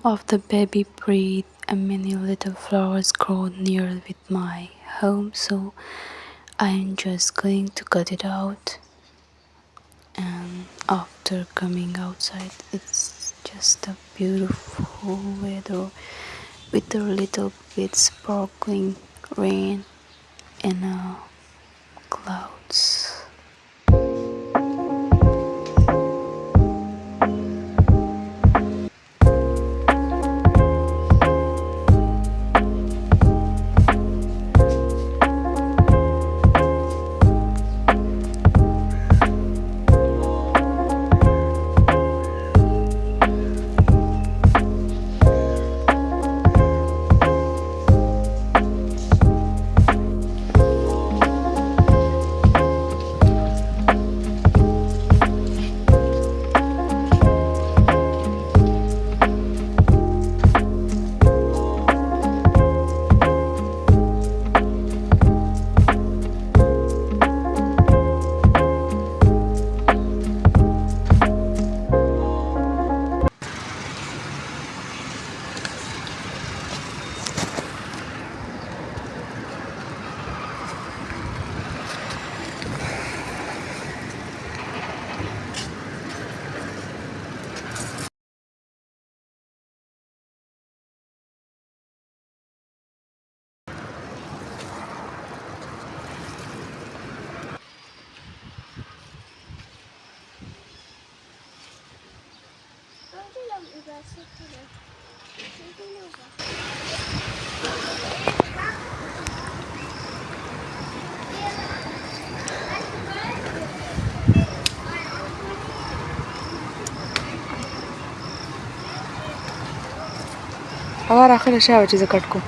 of the baby breed and many little flowers grow near with my home, so I'm just going to cut it out. And after coming outside, it's just a beautiful weather with a little bit sparkling rain and clouds. आवार आखिर अशा आवाजीचं कटको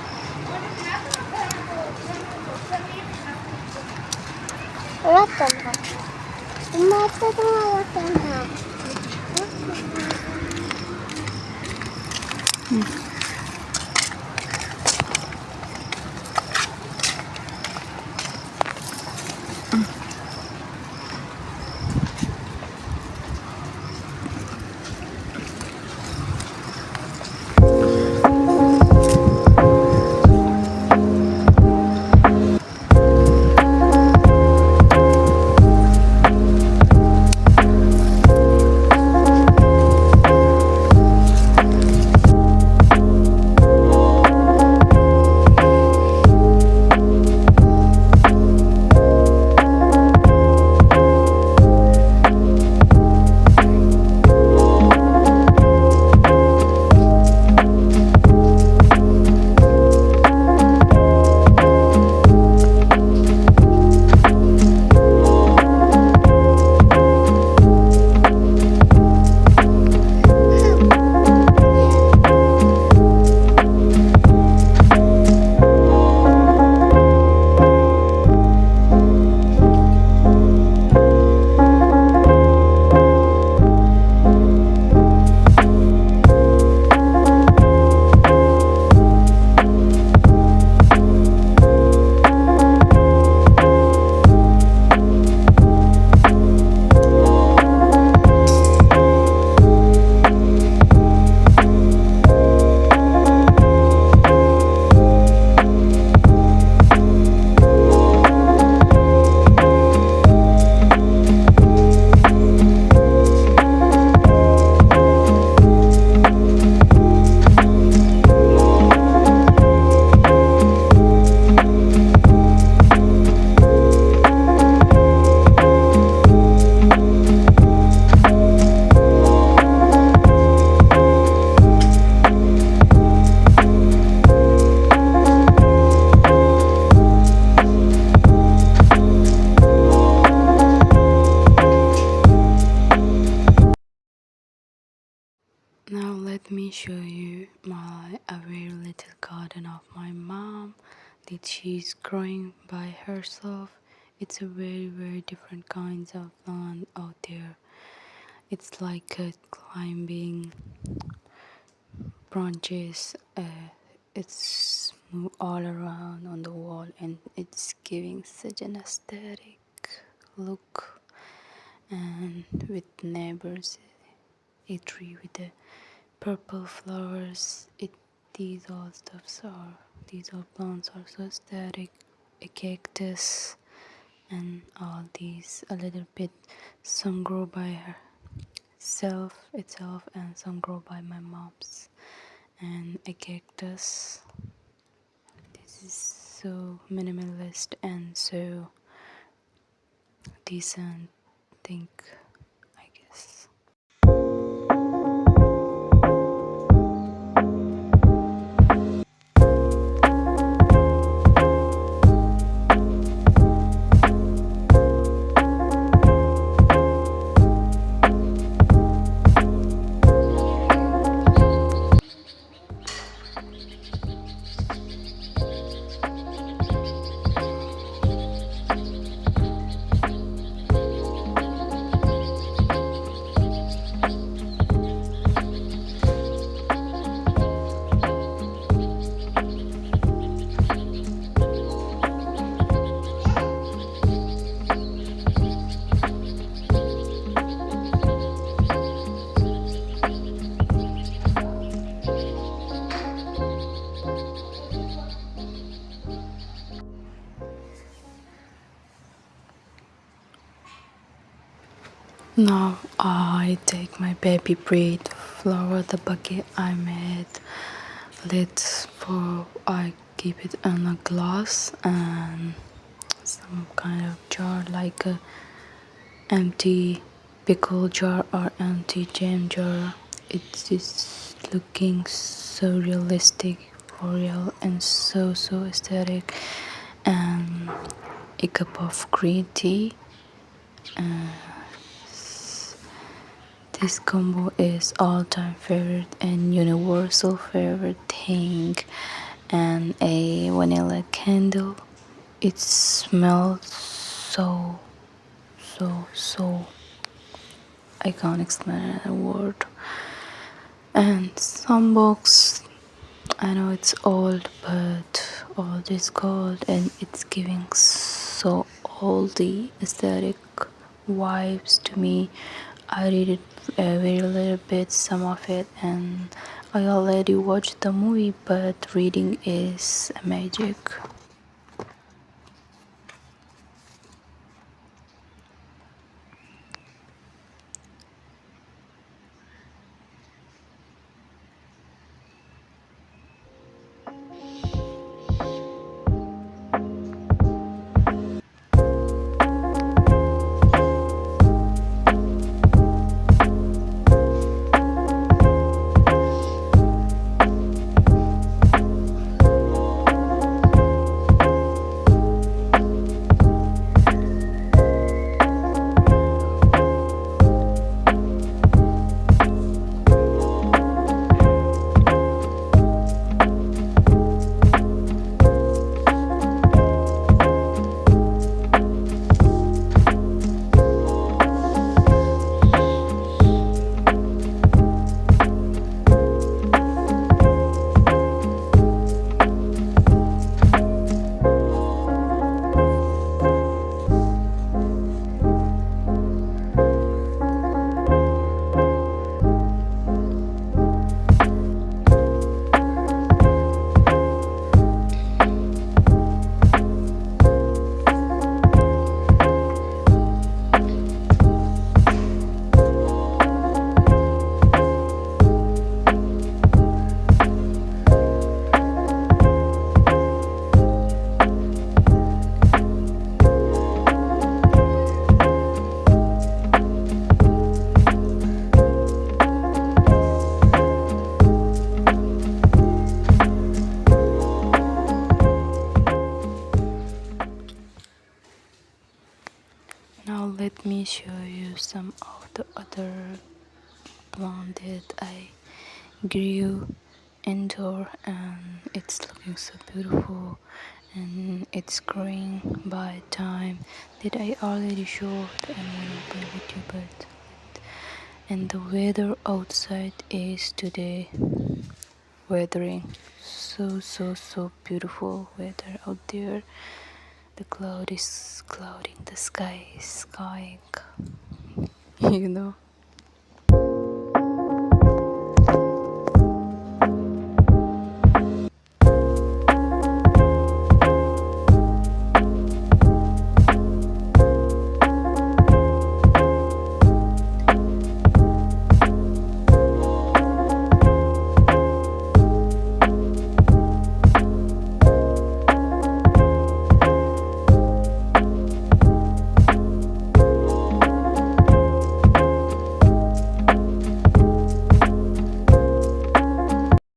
Now let me show you a very little garden of my mom that she's growing by herself. It's a very different kinds of land out there. It's like climbing branches. It's all around on the wall, and it's giving such an aesthetic look. And with neighbors, a tree with a purple flowers. These all stuffs are, these all plants are so aesthetic. A cactus and all these a little bit. Some grow by herself itself and some grow by my mom's. And a cactus. This is so minimalist and so decent, think, I guess. Now I take my baby breed flower, the bucket I made. Lids for, I keep it in a glass and some kind of jar, like a empty pickle jar or empty jam jar. It is looking so realistic, for real, and so aesthetic. And a cup of green tea. This combo is all-time favorite and universal favorite thing. And a vanilla candle. It smells so I can't explain it in a word. And some box, I know it's old, but old is gold, and it's giving so oldie aesthetic vibes to me. I read it a very little bit, some of it, and I already watched the movie, but reading is a magic. Now let me show you some of the other plant that I grew indoor, and it's looking so beautiful and it's growing by time that I already showed in one of my video. But and the weather outside is today weathering, so beautiful weather out there. The cloud is clouding the sky, you know.